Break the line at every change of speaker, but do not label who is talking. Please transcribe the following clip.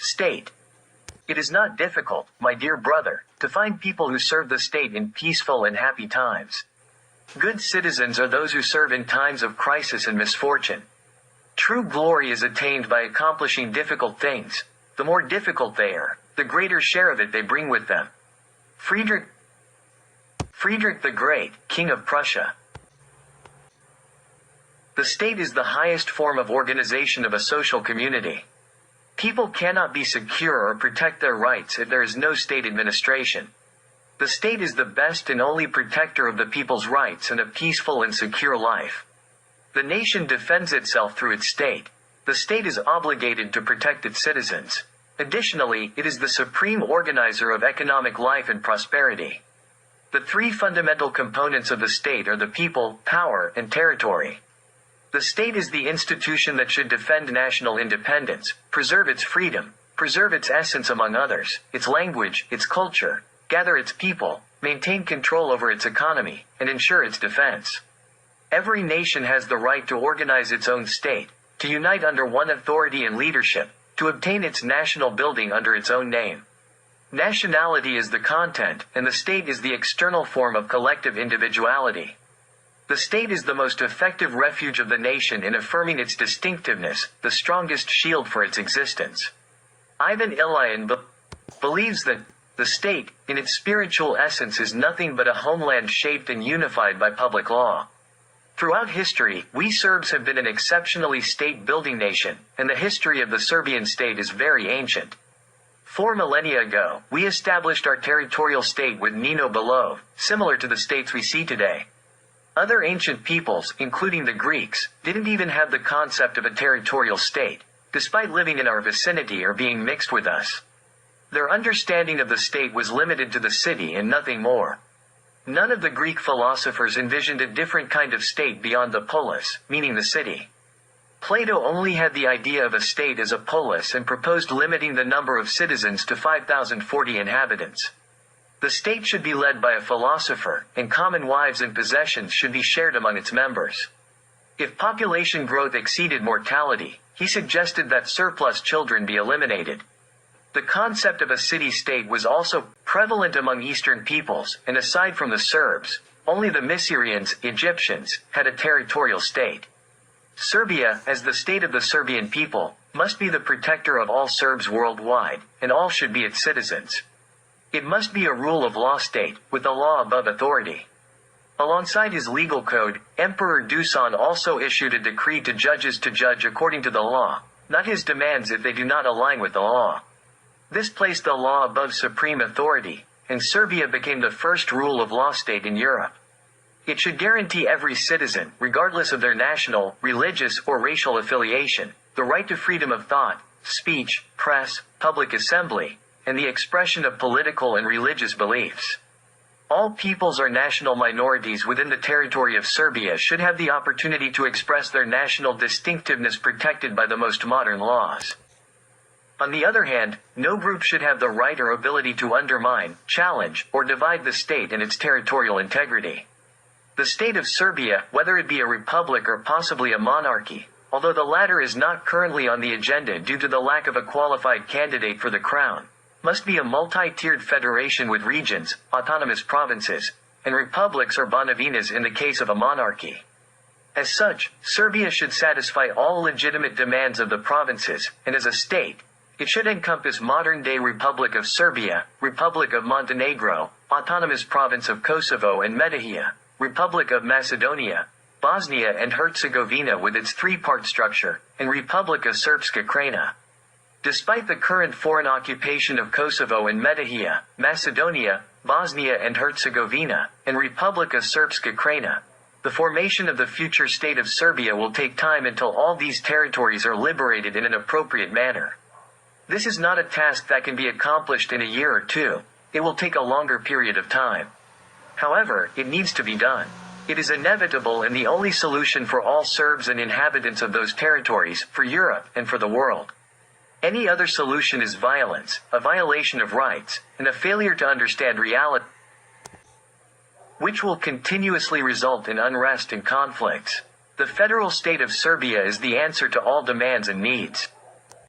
State. It is not difficult, my dear brother, to find people who serve the state in peaceful and happy times. Good citizens are those who serve in times of crisis and misfortune. True glory is attained by accomplishing difficult things. The more difficult they are, the greater share of it they bring with them. Friedrich the Great, King of Prussia. The state is the highest form of organization of a social community. People cannot be secure or protect their rights if there is no state administration. The state is the best and only protector of the people's rights and a peaceful and secure life. The nation defends itself through its state. The state is obligated to protect its citizens. Additionally, it is the supreme organizer of economic life and prosperity. The three fundamental components of the state are the people, power, and territory. The state is the institution that should defend national independence, preserve its freedom, preserve its essence among others, its language, its culture, gather its people, maintain control over its economy, and ensure its defense. Every nation has the right to organize its own state, to unite under one authority and leadership, to obtain its national building under its own name. Nationality is the content, and the state is the external form of collective individuality. The state is the most effective refuge of the nation in affirming its distinctiveness, the strongest shield for its existence. Ivan Ilyin believes that the state, in its spiritual essence, is nothing but a homeland shaped and unified by public law. Throughout history, we Serbs have been an exceptionally state-building nation, and the history of the Serbian state is very ancient. 4 millennia ago, we established our territorial state with Nino Belov, similar to the states we see today. Other ancient peoples, including the Greeks, didn't even have the concept of a territorial state, despite living in our vicinity or being mixed with us. Their understanding of the state was limited to the city and nothing more. None of the Greek philosophers envisioned a different kind of state beyond the polis, meaning the city. Plato only had the idea of a state as a polis and proposed limiting the number of citizens to 5,040 inhabitants. The state should be led by a philosopher, and common wives and possessions should be shared among its members. If population growth exceeded mortality, he suggested that surplus children be eliminated. The concept of a city-state was also prevalent among Eastern peoples, and aside from the Serbs, only the Mysireans, Egyptians, had a territorial state. Serbia, as the state of the Serbian people, must be the protector of all Serbs worldwide, and all should be its citizens. It must be a rule of law state, with the law above authority. Alongside his legal code, Emperor Dusan also issued a decree to judges to judge according to the law, not his demands if they do not align with the law. This placed the law above supreme authority, and Serbia became the first rule of law state in Europe. It should guarantee every citizen, regardless of their national, religious, or racial affiliation, the right to freedom of thought, speech, press, public assembly, and the expression of political and religious beliefs. All peoples or national minorities within the territory of Serbia should have the opportunity to express their national distinctiveness protected by the most modern laws. On the other hand, no group should have the right or ability to undermine, challenge, or divide the state and its territorial integrity. The state of Serbia, whether it be a republic or possibly a monarchy, although the latter is not currently on the agenda due to the lack of a qualified candidate for the crown, must be a multi-tiered federation with regions, autonomous provinces, and republics or banovinas in the case of a monarchy. As such, Serbia should satisfy all legitimate demands of the provinces, and as a state, it should encompass modern-day Republic of Serbia, Republic of Montenegro, Autonomous Province of Kosovo and Metohija, Republic of Macedonia, Bosnia and Herzegovina with its three-part structure, and Republika Srpska Krajina. Despite the current foreign occupation of Kosovo and Metohija, Macedonia, Bosnia and Herzegovina, and Republika Srpska Krajina, the formation of the future state of Serbia will take time until all these territories are liberated in an appropriate manner. This is not a task that can be accomplished in a year or two. It will take a longer period of time. However, it needs to be done. It is inevitable and the only solution for all Serbs and inhabitants of those territories, for Europe, and for the world. Any other solution is violence, a violation of rights, and a failure to understand reality, which will continuously result in unrest and conflicts. The federal state of Serbia is the answer to all demands and needs.